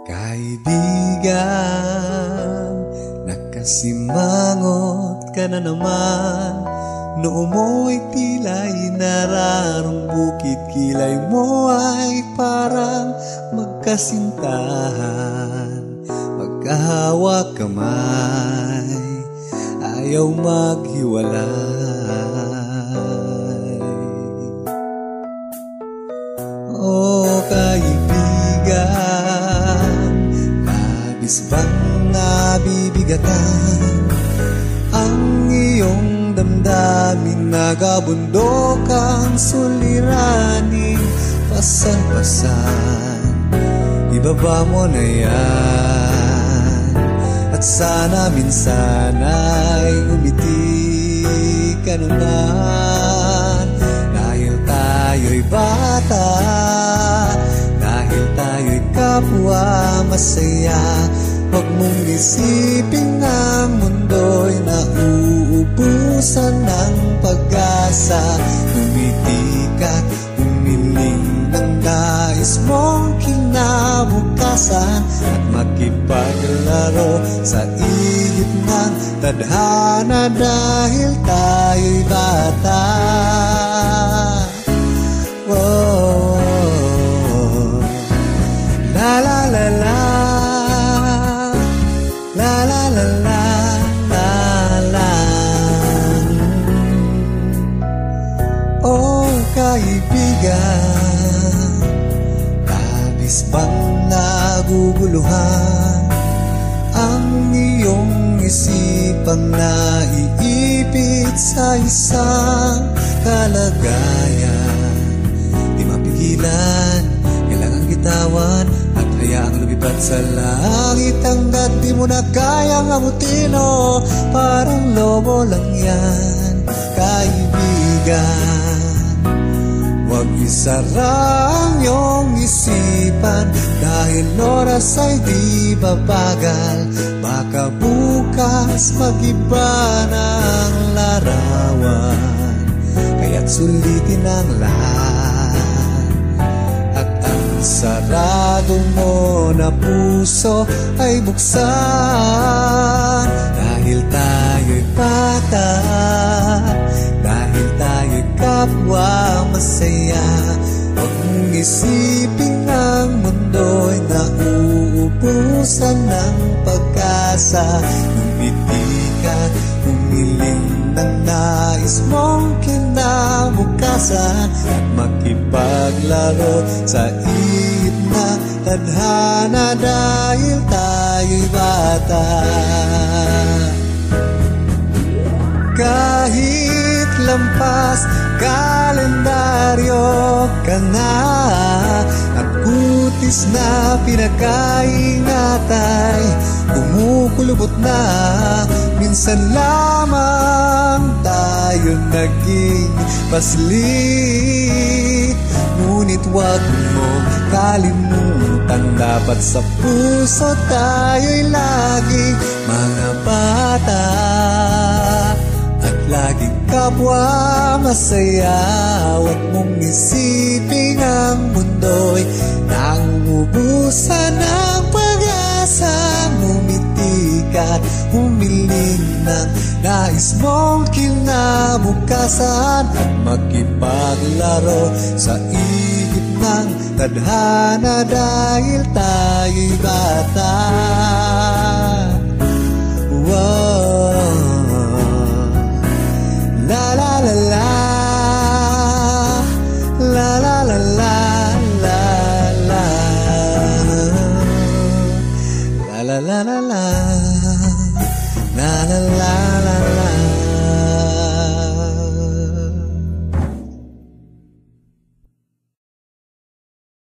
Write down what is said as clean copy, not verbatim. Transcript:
Kaibigan, nakasimangot ka na naman. Noo mo'y tila'y nararumbukit, kilay mo ay parang magkasintahan. Magkahawak kamay, ayaw maghiwalay. Oh kaibigan, labis bang nabibigatan ang iyong damdamin? Nagabundok ang suliraning pasan-pasan. Ibaba mo na yan, at sana minsan ay umiti ka naman. Dahil tayo'y bata, dahil tayo'y kapwa masaya. Huwag mong isipin ang mundo'y nauubusan ng pag-asa. Umiti ka't umiling ng nais mong kinabukasan, at makipaglaro sa ihip ng tadhana dahil tayo'y bata. Whoa, la la la la, la la la la, la la. Oh kaibigan, labis bang naguguluhan ang iyong isipang naiipit sa isang kalagayan? Di mapigilan, kailangang bitawan at hayaang lumipad sa langit hanggat di mo na kayang abutin. Oh, parang lobo lang yan, kaibigan. Huwag isara ang iyong isipan, dahil oras ay di babagal. Baka bukas mag-iba ng larawan, kaya't sulitin ang lahat. At ang sarado mo na puso ay buksan, dahil tayo'y bata, dahil tayo'y kapwa masaya. Huwag mong isipin ang mundo'y nauubusan ng pag-asa. Umiti ka't umiling ng nais mong kinabukasan, at makipaglaro sa ihip ng tadhana dahil tayo'y bata. Kahit lampas kalendaryo ka na, at kutis na pinakaingatay kumukulubot na, minsan lamang tayo naging paslit. Ngunit wag mo kalimutan, dapat sa puso tayo'y laging mga bata, at laging kapwa masaya. Huwag mong isipin ang mundo'y nangubusan ng pag-asa. Umiti ka't humiling ng nais mong kinabukasan, at makipaglaro sa ihip ng tadhana dahil tayo'y bata. Wow, la la la la, la la la la, la la, la la la la la, la la la la la.